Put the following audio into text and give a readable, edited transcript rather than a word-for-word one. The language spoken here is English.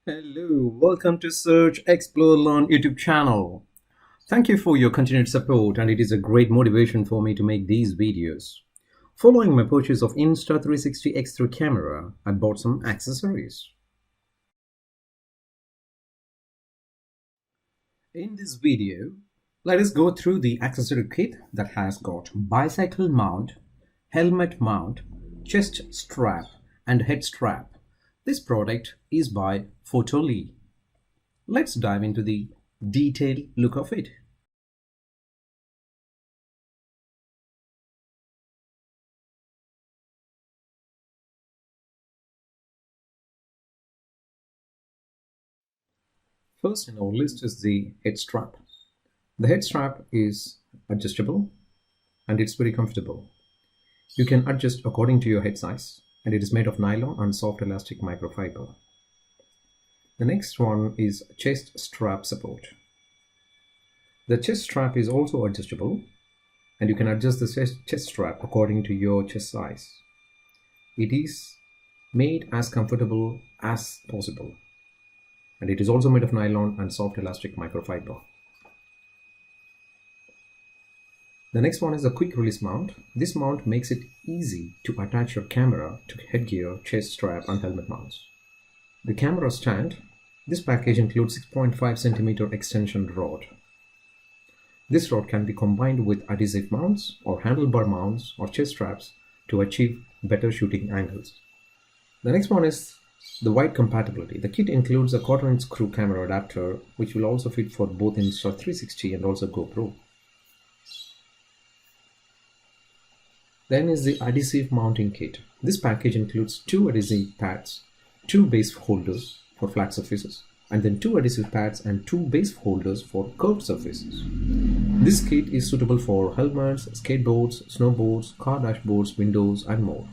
Hello, welcome to Search, Explore, Learn YouTube channel. Thank you for your continued support, and it is a great motivation for me to make these videos. Following my purchase of Insta 360 X3 camera, I bought some accessories. In this video, let us go through the accessory kit that has got bicycle mount, helmet mount, chest strap, and head strap. This product is by Photoli. Let's dive into the detailed look of it. First in our list is the head strap. The head strap is adjustable and it's very comfortable. You can adjust according to your head size, and it is made of nylon and soft elastic microfiber. The next one is chest strap support. The chest strap is also adjustable, and you can adjust the chest strap according to your chest size. It is made as comfortable as possible, and it is also made of nylon and soft elastic microfiber. The next one is a quick release mount. This mount makes it easy to attach your camera to headgear, chest strap, and helmet mounts. The camera stand. This package includes 6.5 cm extension rod. This rod can be combined with adhesive mounts or handlebar mounts or chest straps to achieve better shooting angles. The next one is the wide compatibility. The kit includes a 1/4" screw camera adapter, which will also fit for both Insta 360 and also GoPro. Then is the adhesive mounting kit. This package includes 2 adhesive pads, 2 base holders for flat surfaces, and then 2 adhesive pads and 2 base holders for curved surfaces. This kit is suitable for helmets, skateboards, snowboards, car dashboards, windows, and more.